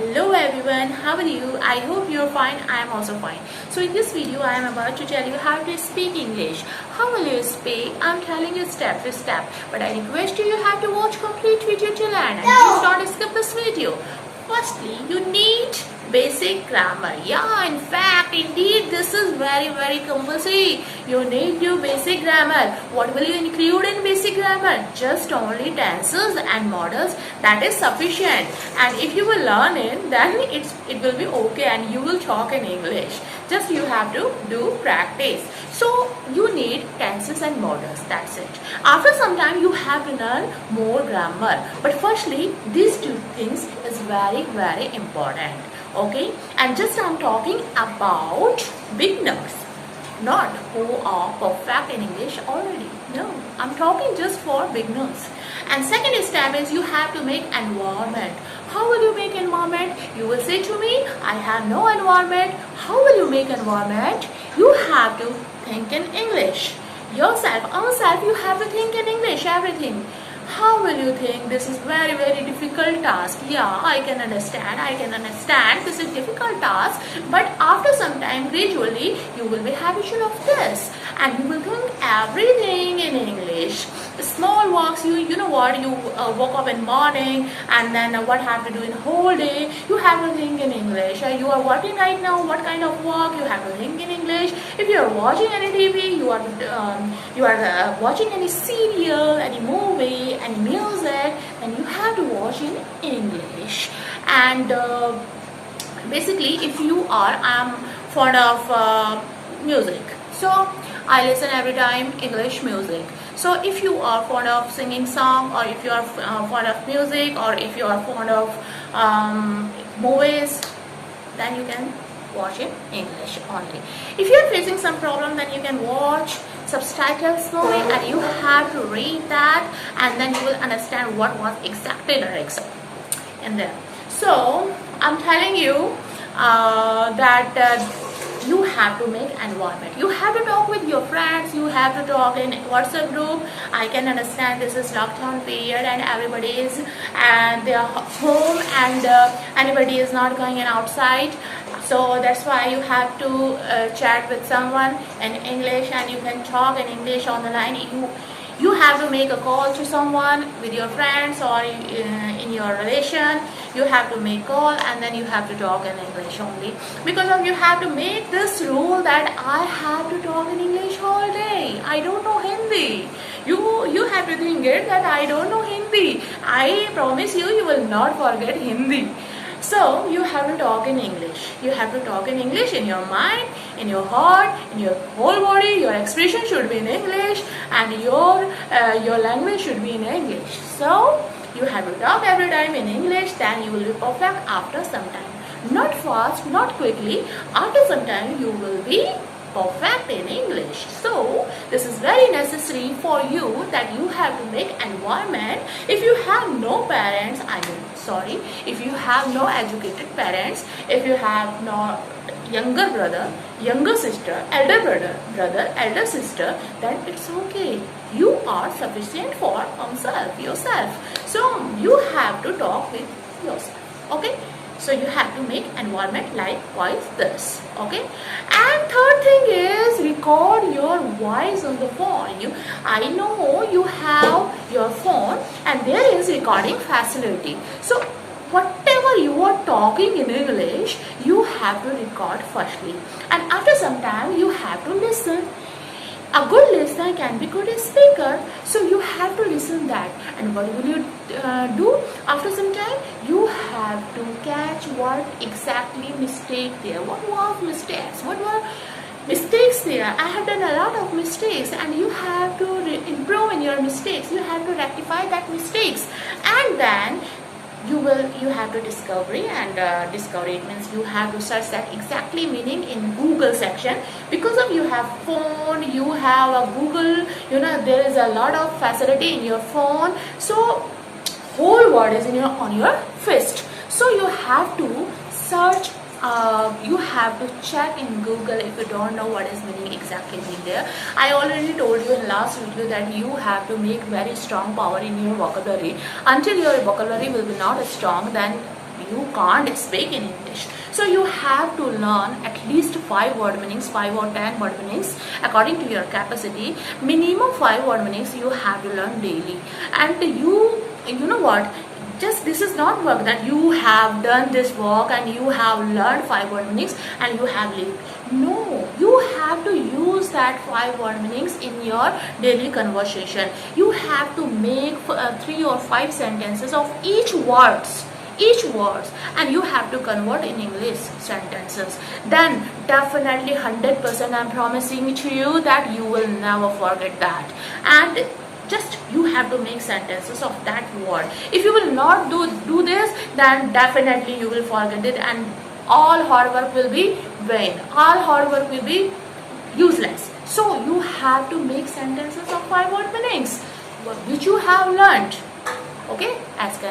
Hello everyone, how are you? I hope you're fine. I am also fine. So in this video I am about to tell you how to speak English. How will you speak? I'm telling you step by step, but I request you have to watch complete video till end and please don't skip this video. Firstly, you need basic grammar. Yeah, in fact, indeed, this is very compulsory. You need your basic grammar. What will you include in basic grammar? Just only tenses and modals. That is sufficient. And if you will learn it, then it will be okay and you will talk in English. Just you have to do practice. So you need tenses and modals. That's it. After some time, you have to learn more grammar. But firstly, these two things is very important. Okay, and just I'm talking about beginners, not who are perfect in English already. No, I'm talking just for beginners. And second step is you have to make environment. How will you make environment? You will say to me, I have no environment. How will you make environment? You have to think in English. Yourself, ourselves, you have to think in English, everything. How will you think? This is very difficult task. Yeah, I can understand this is difficult task, but after some time gradually you will be habitual of this and you will think everything in English. Small walks, you know what, you woke up in morning and then what have to do in whole day, you have to think in English. You are working right now, what kind of work, you have to think in English. If you are watching any TV, you are watching any serial, any movie, any music, then you have to watch in English. And basically, if you are, I'm fond of music, so I listen every time English music. So if you are fond of singing song, or if you are fond of music, or if you are fond of movies, then you can watch in English only. If you are facing some problem, then you can watch subtitles movie and you have to read that and then you will understand what was exactly lyrics in there. So I'm telling you that you have to make environment. You have to talk with your friends, you have to talk in WhatsApp group. I can understand this is lockdown period and everybody is and they are home and anybody is not going in outside. So that's why you have to chat with someone in English and you can talk in English on the line. You have to make a call to someone with your friends or in your relation. You have to make call and then you have to talk in English only. Because of you have to make this rule that I have to talk in English all day. I don't know Hindi. You have to think it that I don't know Hindi. I promise you, you will not forget Hindi. So you have to talk in English. You have to talk in English in your mind, in your heart, in your whole body. Your expression should be in English and your language should be in English. So you have to talk every time in English, then you will be perfect after some time. Not fast, not quickly. After some time you will be perfect in English. So this is very necessary for you that you have to make environment. If you have no parents, if you have no educated parents, if you have no younger brother, younger sister, elder brother, elder sister, then it's okay. You are sufficient for yourself. So you have to talk with yourself. Okay. So you have to make environment likewise this. Okay. And third thing is record your voice on the phone. I know you have your phone and there is recording facility. So whatever you are talking in English, you have to record firstly. And after some time you have to listen. A good listener can be good speaker, so you have to listen that. And what will you do after some time? You have to catch what exactly mistake there. What was mistakes? What were mistakes there? I have done a lot of mistakes, and you have to improve in your mistakes. You have to rectify that mistakes, and then you have to discovery, and discovery means you have to search that exactly meaning in Google section. Because of you have phone, you have a Google, there is a lot of facility in your phone, so whole word is on your fist. So you have to search, you have to check in Google if you don't know what is meaning exactly mean there. I already told you in last video that you have to make very strong power in your vocabulary. Until your vocabulary will be not strong, then you can't speak in English. So you have to learn at least 5 word meanings, 5 or 10 word meanings according to your capacity. Minimum 5 word meanings you have to learn daily. And you know what, just this is not work that you have done this work and you have learned 5 word meanings and you have lived. No, you have to use that 5 word meanings in your daily conversation. You have to make 3 or 5 sentences of each words, and you have to convert in English sentences. Then definitely 100% I'm promising to you that you will never forget that. And just you have to make sentences of that word. If you will not do this, then definitely you will forget it, and all hard work will be vain, all hard work will be useless. So you have to make sentences of 5 word meanings which you have learned. Okay, as can